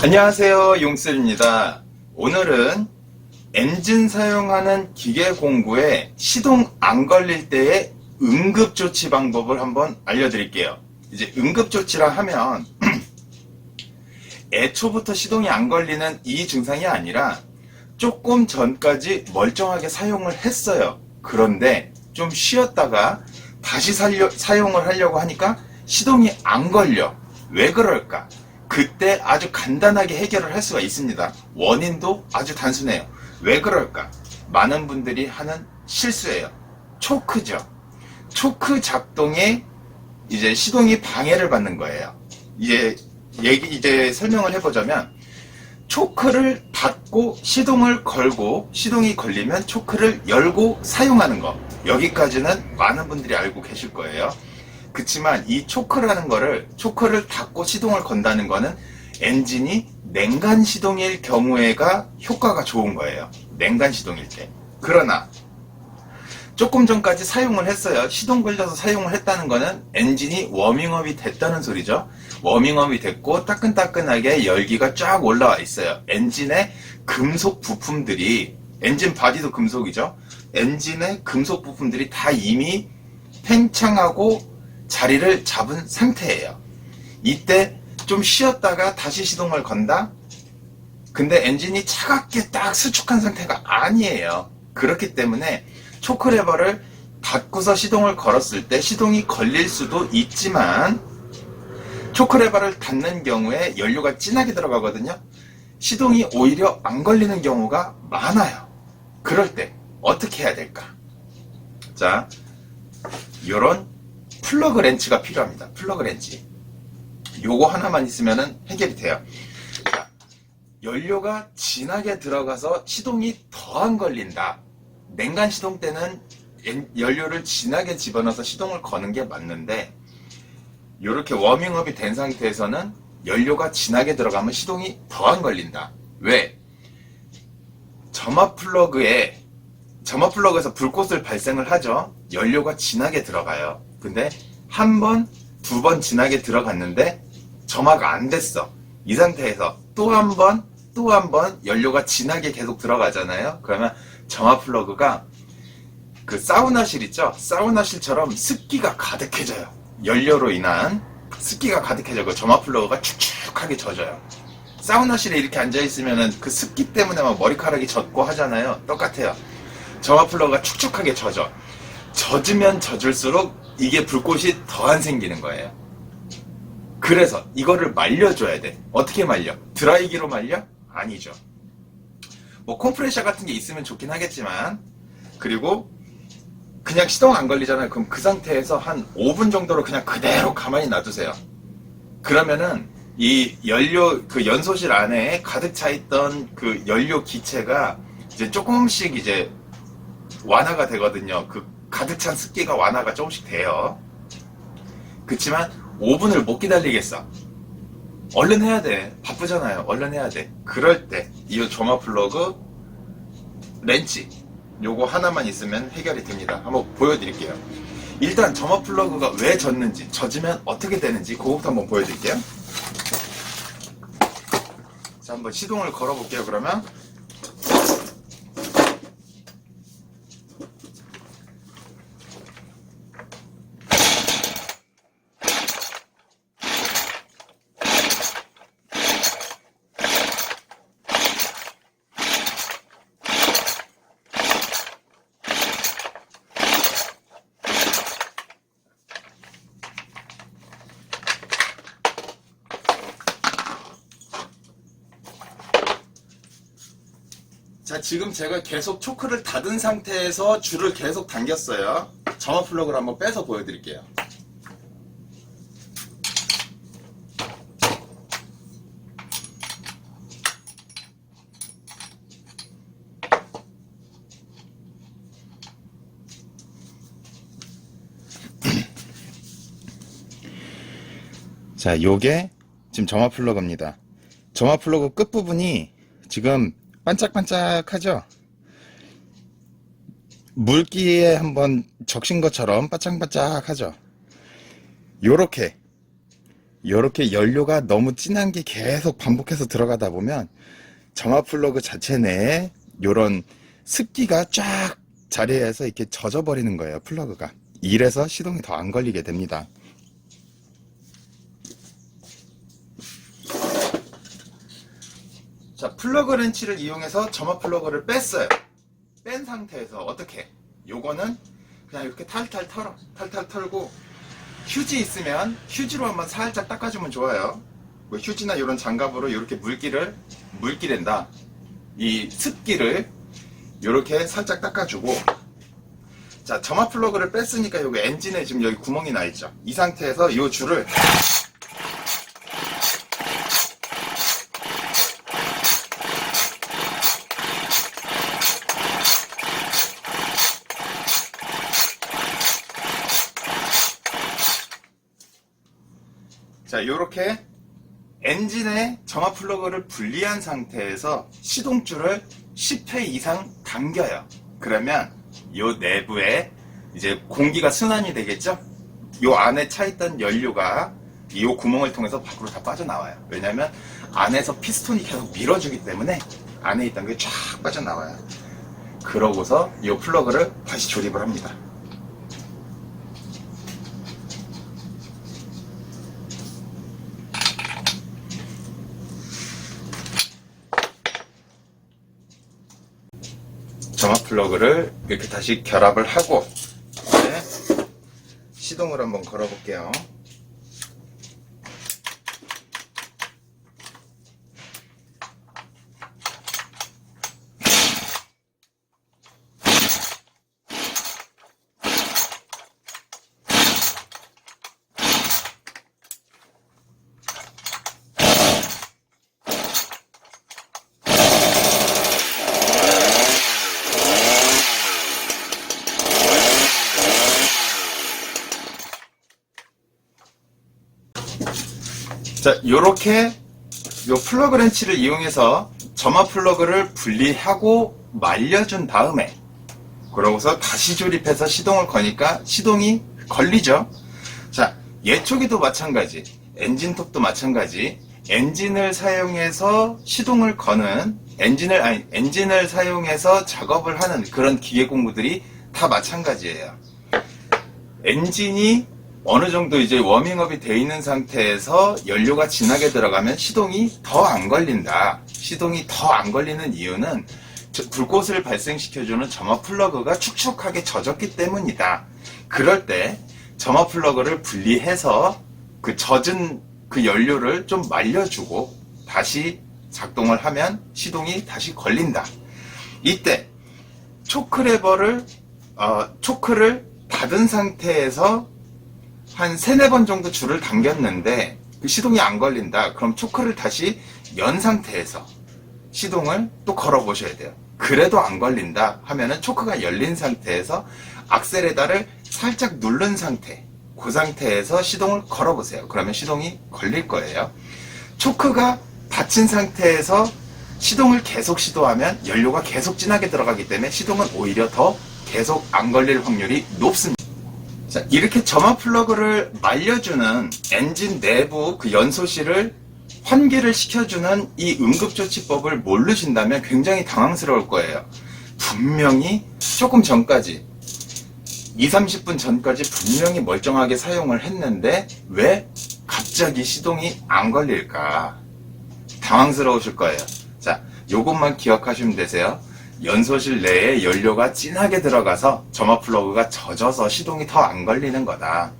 안녕하세요, 용슬입니다. 오늘은 엔진 사용하는 기계 공구에 시동 안 걸릴 때의 응급조치 방법을 한번 알려드릴게요. 이제 응급조치라 하면 애초부터 시동이 안 걸리는 이 증상이 아니라 조금 전까지 멀쩡하게 사용을 했어요. 그런데 좀 쉬었다가 다시 사용을 하려고 하니까 시동이 안 걸려. 왜 그럴까? 그때 아주 간단하게 해결을 할 수가 있습니다. 원인도 아주 단순해요. 왜 그럴까? 많은 분들이 하는 실수예요. 초크죠. 초크 작동에 이제 시동이 방해를 받는 거예요. 이제 설명을 해보자면, 초크를 닫고 시동을 걸고 시동이 걸리면 초크를 열고 사용하는 거, 여기까지는 많은 분들이 알고 계실 거예요. 그치만 이 초크를 닫고 시동을 건다는 거는 엔진이 냉간 시동일 경우에가 효과가 좋은 거예요. 냉간 시동일 때. 그러나 조금 전까지 사용을 했어요. 시동 걸려서 사용을 했다는 거는 엔진이 워밍업이 됐다는 소리죠. 워밍업이 됐고 따끈따끈하게 열기가 쫙 올라와 있어요. 엔진의 금속 부품들이, 엔진 바디도 금속이죠. 엔진의 금속 부품들이 다 이미 팽창하고 자리를 잡은 상태예요. 이때 좀 쉬었다가 다시 시동을 건다? 근데 엔진이 차갑게 딱 수축한 상태가 아니에요. 그렇기 때문에 초크레버를 닫고서 시동을 걸었을 때 시동이 걸릴 수도 있지만, 초크레버를 닫는 경우에 연료가 진하게 들어가거든요. 시동이 오히려 안 걸리는 경우가 많아요. 그럴 때 어떻게 해야 될까? 자, 요런 플러그 렌치가 필요합니다. 플러그 렌치. 요거 하나만 있으면 해결이 돼요. 자, 연료가 진하게 들어가서 시동이 더 안 걸린다. 냉간 시동 때는 연료를 진하게 집어넣어서 시동을 거는 게 맞는데, 이렇게 워밍업이 된 상태에서는 연료가 진하게 들어가면 시동이 더 안 걸린다. 왜? 점화 플러그에서 불꽃을 발생을 하죠. 연료가 진하게 들어가요. 근데 한 번, 두 번 진하게 들어갔는데 점화가 안 됐어. 이 상태에서 또 한 번 연료가 진하게 계속 들어가잖아요. 그러면 점화 플러그가 그 사우나실 있죠? 사우나실처럼 습기가 가득해져요. 연료로 인한 습기가 가득해져서 점화 플러그가 축축하게 젖어요. 사우나실에 이렇게 앉아있으면 그 습기 때문에 막 머리카락이 젖고 하잖아요. 똑같아요. 점화 플러그가 축축하게 젖어. 젖으면 젖을수록 이게 불꽃이 더 안 생기는 거예요. 그래서 이거를 말려줘야 돼. 어떻게 말려? 드라이기로 말려? 아니죠. 뭐 컴프레셔 같은 게 있으면 좋긴 하겠지만, 그리고 그냥 시동 안 걸리잖아요. 그럼 그 상태에서 한 5분 정도로 그냥 그대로 가만히 놔두세요. 그러면은 이 연료, 그 연소실 안에 가득 차 있던 그 연료 기체가 이제 조금씩 이제 완화가 되거든요. 그 가득 찬 습기가 완화가 조금씩 돼요. 그치만 5분을 못 기다리겠어. 얼른 해야 돼. 바쁘잖아요. 얼른 해야 돼. 그럴 때 이 점화 플러그 렌치, 요거 하나만 있으면 해결이 됩니다. 한번 보여드릴게요. 일단 점화 플러그가 왜 젖는지, 젖으면 어떻게 되는지 그것부터 한번 보여드릴게요. 자, 한번 시동을 걸어볼게요. 그러면 자, 지금 제가 계속 초크를 닫은 상태에서 줄을 계속 당겼어요. 점화 플러그를 한번 빼서 보여드릴게요. 자, 요게 지금 점화 플러그입니다. 점화 플러그 끝부분이 지금 반짝반짝하죠? 물기에 한번 적신 것처럼 바짝바짝하죠. 요렇게 이렇게 연료가 너무 진한 게 계속 반복해서 들어가다 보면 점화 플러그 자체 내에 이런 습기가 쫙 자리에서 이렇게 젖어버리는 거예요, 플러그가. 이래서 시동이 더 안 걸리게 됩니다. 자, 플러그 렌치를 이용해서 점화 플러그를 뺐어요. 뺀 상태에서 어떻게? 요거는 그냥 이렇게 탈탈 털고 휴지 있으면 휴지로 한번 살짝 닦아주면 좋아요. 뭐 휴지나 이런 장갑으로 이렇게 물기랜다. 이 습기를 이렇게 살짝 닦아주고, 자, 점화 플러그를 뺐으니까 여기 엔진에 지금 여기 구멍이 나 있죠. 이 상태에서 이 줄을 자, 요렇게 엔진의 점화 플러그를 분리한 상태에서 시동줄을 10회 이상 당겨요. 그러면 요 내부에 이제 공기가 순환이 되겠죠? 요 안에 차있던 연료가 이 구멍을 통해서 밖으로 다 빠져나와요. 왜냐면 안에서 피스톤이 계속 밀어주기 때문에 안에 있던 게 쫙 빠져나와요. 그러고서 요 플러그를 다시 조립을 합니다. 점화 플러그를 이렇게 다시 결합을 하고 이제 시동을 한번 걸어 볼게요. 자, 요렇게 요 플러그 렌치를 이용해서 점화 플러그를 분리하고 말려준 다음에 그러고서 다시 조립해서 시동을 거니까 시동이 걸리죠. 자, 예초기도 마찬가지, 엔진톱도 마찬가지, 엔진을 사용해서 시동을 거는 엔진을 사용해서 작업을 하는 그런 기계 공구들이 다 마찬가지예요. 엔진이 어느 정도 이제 워밍업이 되어 있는 상태에서 연료가 진하게 들어가면 시동이 더 안 걸린다. 시동이 더 안 걸리는 이유는 불꽃을 발생시켜주는 점화 플러그가 축축하게 젖었기 때문이다. 그럴 때 점화 플러그를 분리해서 그 젖은 그 연료를 좀 말려주고 다시 작동을 하면 시동이 다시 걸린다. 이때 초크를 닫은 상태에서 한 3-4번 정도 줄을 당겼는데 그 시동이 안 걸린다. 그럼 초크를 다시 연 상태에서 시동을 또 걸어 보셔야 돼요. 그래도 안 걸린다 하면은 초크가 열린 상태에서 악셀에다를 살짝 누른 상태, 그 상태에서 시동을 걸어 보세요. 그러면 시동이 걸릴 거예요. 초크가 닫힌 상태에서 시동을 계속 시도하면 연료가 계속 진하게 들어가기 때문에 시동은 오히려 더 계속 안 걸릴 확률이 높습니다. 자, 이렇게 점화 플러그를 말려주는 엔진 내부 그 연소실을 환기를 시켜주는 이 응급조치법을 모르신다면 굉장히 당황스러울 거예요. 분명히 조금 전까지 20-30분 전까지 분명히 멀쩡하게 사용을 했는데 왜 갑자기 시동이 안 걸릴까? 당황스러우실 거예요. 자, 요것만 기억하시면 되세요. 연소실 내에 연료가 진하게 들어가서 점화 플러그가 젖어서 시동이 더 안 걸리는 거다.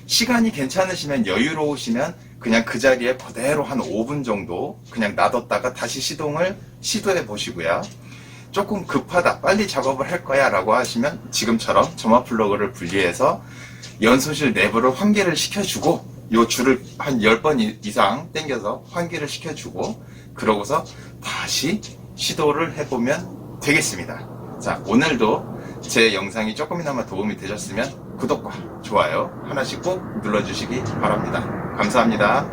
시간이 괜찮으시면 여유로우시면 그냥 그 자리에 그대로 한 5분 정도 그냥 놔뒀다가 다시 시동을 시도해 보시고요. 조금 급하다, 빨리 작업을 할 거야 라고 하시면 지금처럼 점화 플러그를 분리해서 연소실 내부를 환기를 시켜주고 요 줄을 한 10번 이상 당겨서 환기를 시켜주고 그러고서 다시 시도를 해보면 되겠습니다. 자, 오늘도 제 영상이 조금이나마 도움이 되셨으면 구독과 좋아요 하나씩 꼭 눌러주시기 바랍니다. 감사합니다.